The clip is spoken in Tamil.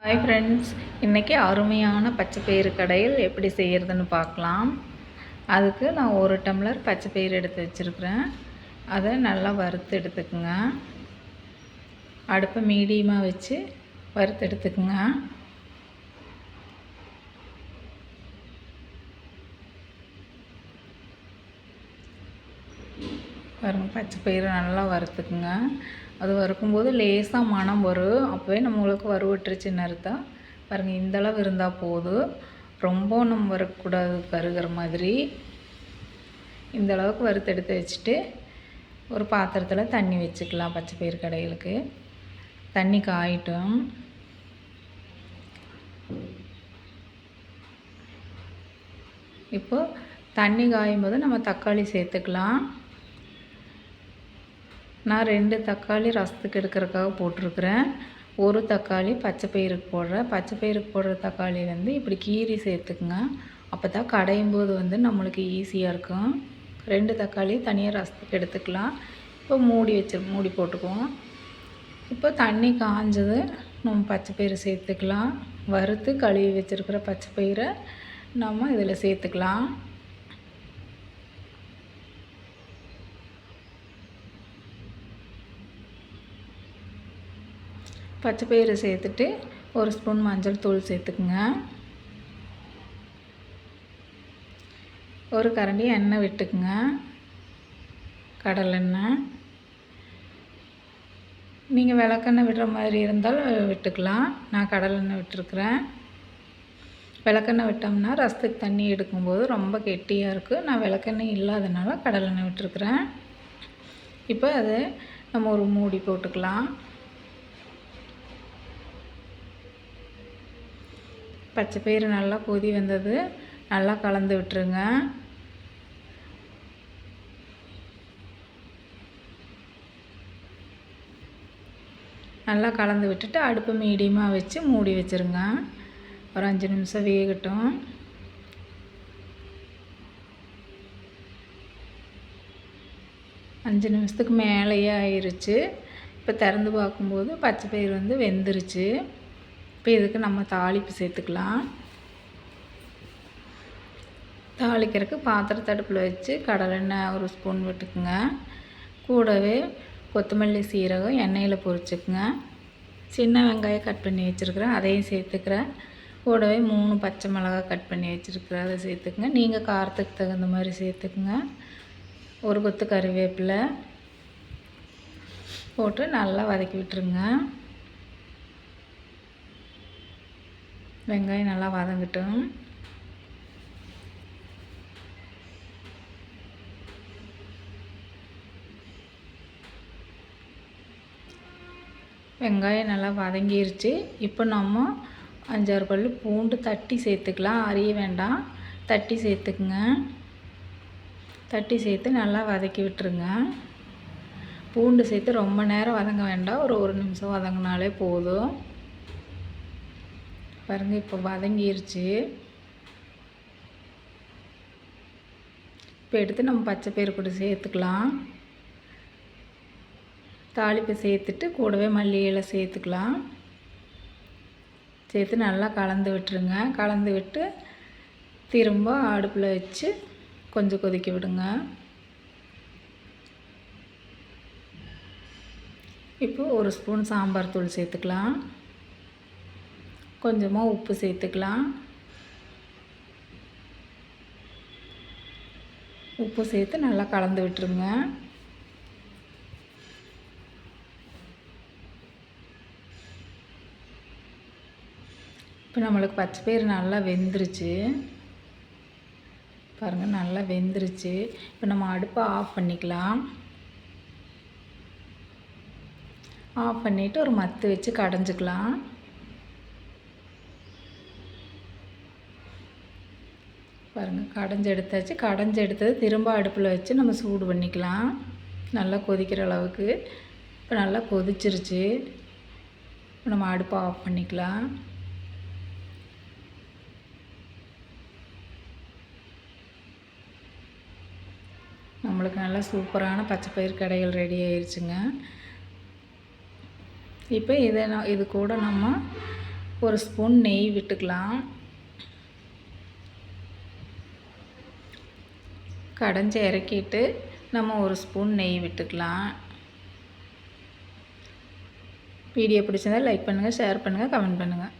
ஹாய் ஃப்ரெண்ட்ஸ், இன்றைக்கி அருமையான பச்சைப்பயிறு கடையில் எப்படி செய்கிறதுன்னு பார்க்கலாம். அதுக்கு நான் 1 டம்ளர் பச்சைப்பயிறு எடுத்து வச்சுருக்கிறேன். அதை நல்லா வறுத்து எடுத்துக்குங்க. அடுப்பை மீடியமாக வச்சு வறுத்து எடுத்துக்குங்க. பாருங்கள், பச்சைப்பயிறு நல்லா வறுத்துக்குங்க. அது வறுக்கும்போது லேசாக மணம் வரும். அப்போவே நம்மளுக்கு வறுவட்டுருச்சுன்னு அர்த்தம். பாருங்கள், இந்தளவு இருந்தால் போதும். ரொம்ப நம்ம வறுக்கக்கூடாது, கருகிற மாதிரி. இந்த அளவுக்கு வறுத்து எடுத்து வச்சுட்டு ஒரு பாத்திரத்தில் தண்ணி வச்சுக்கலாம். பச்சைப்பயிறு கடைகளுக்கு தண்ணி காயட்டும். இப்போது தண்ணி காயும் போது நம்ம தக்காளி சேர்த்துக்கலாம். நான் 2 தக்காளி ரசத்துக்கு எடுக்கிறதுக்காக போட்டிருக்கிறேன். 1 தக்காளி பச்சைப்பயிருக்கு போடுறேன். பச்சைப்பயிருக்கு போடுற தக்காளி இப்படி கீறி சேர்த்துக்குங்க. அப்போ தான் கடையும் போது நம்மளுக்கு ஈஸியாக இருக்கும். 2 தக்காளி தனியாக ரசத்துக்கு எடுத்துக்கலாம். இப்போ மூடி போட்டுக்குவோம். இப்போ தண்ணி காஞ்சது நம்ம பச்சைப்பயிறு சேர்த்துக்கலாம். வறுத்து கழுவி வச்சுருக்கிற பச்சைப்பயிரை நம்ம இதில் சேர்த்துக்கலாம். பச்சைப்பயிறு சேர்த்துட்டு 1 ஸ்பூன் மஞ்சள் தூள் சேர்த்துக்குங்க. 1 கரண்டி எண்ணெய் விட்டுக்குங்க, கடலெண்ணெய். நீங்கள் விளக்கெண்ணெய் விடுற மாதிரி இருந்தால் விட்டுக்கலாம். நான் கடலெண்ணெய் விட்டுருக்குறேன். விளக்கெண்ணெய் விட்டோம்னா ரசத்துக்கு தண்ணி எடுக்கும்போது ரொம்ப கெட்டியாக இருக்குது. நான் விளக்கெண்ணெய் இல்லாதனால கடலெண்ணெய் விட்டுருக்குறேன். இப்போ அதை நம்ம ஒரு மூடி போட்டுக்கலாம். பச்சைப்பயிறு நல்லா கொதி வந்தது. நல்லா கலந்து விட்டுருங்க. நல்லா கலந்து விட்டுட்டு அடுப்பு மீடியமாக வச்சு மூடி வச்சுருங்க. ஒரு 5 நிமிஷம் வேகட்டும். அஞ்சு நிமிஷத்துக்கு மேலேயே ஆயிடுச்சு. இப்போ திறந்து பார்க்கும்போது பச்சைப்பயிறு வெந்துருச்சு. இப்போ இதுக்கு நம்ம தாளிப்பு சேர்த்துக்கலாம். தாளிக்கிறதுக்கு பாத்திரத்தை அடுப்பில் வச்சு கடலெண்ணெய் 1 ஸ்பூன் விட்டுக்குங்க. கூடவே கொத்தமல்லி, சீரகம் எண்ணெயில் பொரிச்சுக்குங்க. சின்ன வெங்காயம் கட் பண்ணி வச்சுருக்கிறேன், அதையும் சேர்த்துக்கிறேன். கூடவே 3 பச்சை மிளகாய் கட் பண்ணி வச்சுருக்கிறேன், அதை சேர்த்துக்குங்க. நீங்கள் காரத்துக்கு தகுந்த மாதிரி சேர்த்துக்குங்க. 1 கொத்து கறிவேப்பிலை போட்டு நல்லா வதக்கி விட்டுருங்க. வெங்காயம் நல்லா வதங்கட்டும். வெங்காயம் நல்லா வதங்கிருச்சு. இப்போ நம்ம 5-6 பல் பூண்டு தட்டி சேர்த்துக்கலாம். அரிய வேண்டாம், தட்டி சேர்த்துக்குங்க. தட்டி சேர்த்து நல்லா வதக்கி விட்டுருங்க. பூண்டு சேர்த்து ரொம்ப நேரம் வதங்க வேண்டாம், ஒரு 1 நிமிஷம் வதங்கினாலே போதும். பாருங்கள், இப்போ வதங்கிருச்சு. இப்போ எடுத்து நம்ம பச்சைப்பயிறு கூட சேர்த்துக்கலாம். தாளிப்பை சேர்த்துட்டு கூடவே மல்லி இலை சேர்த்துக்கலாம். சேர்த்து நல்லா கலந்து விட்டுருங்க. கலந்து விட்டு திரும்ப அடுப்பில் வச்சு கொஞ்சம் கொதிக்க விடுங்க. இப்போ 1 ஸ்பூன் சாம்பார் தூள் சேர்த்துக்கலாம். கொஞ்சமாக உப்பு சேர்த்துக்கலாம். உப்பு சேர்த்து நல்லா கலந்து விட்டுருங்க. இப்போ நம்மளுக்கு பச்சைப்பயிறு நல்லா வெந்துருச்சு. பாருங்கள், நல்லா வெந்துருச்சு. இப்போ நம்ம அடுப்பை ஆஃப் பண்ணிக்கலாம். ஆஃப் பண்ணிவிட்டு ஒரு மத்து வச்சு கடைஞ்சிக்கலாம். பாருங்கள், கடைஞ்சி எடுத்தாச்சு. கடைஞ்சி எடுத்தது திரும்ப அடுப்பில் வச்சு நம்ம சூடு பண்ணிக்கலாம், நல்லா கொதிக்கிற அளவுக்கு. இப்போ நல்லா கொதிச்சிருச்சு. இப்போ நம்ம அடுப்பை ஆஃப் பண்ணிக்கலாம். நம்மளுக்கு நல்லா சூப்பரான பச்சைப்பயிறு கடைகள் ரெடி ஆயிடுச்சுங்க. இப்போ இது கூட நம்ம ஒரு ஸ்பூன் நெய் விட்டுக்கலாம். கடைஞ்சி இறக்கிட்டு நம்ம ஒரு ஸ்பூன் நெய் விட்டுக்கலாம். வீடியோ பிடிச்சிருந்தா லைக் பண்ணுங்கள், ஷேர் பண்ணுங்கள், கமெண்ட் பண்ணுங்கள்.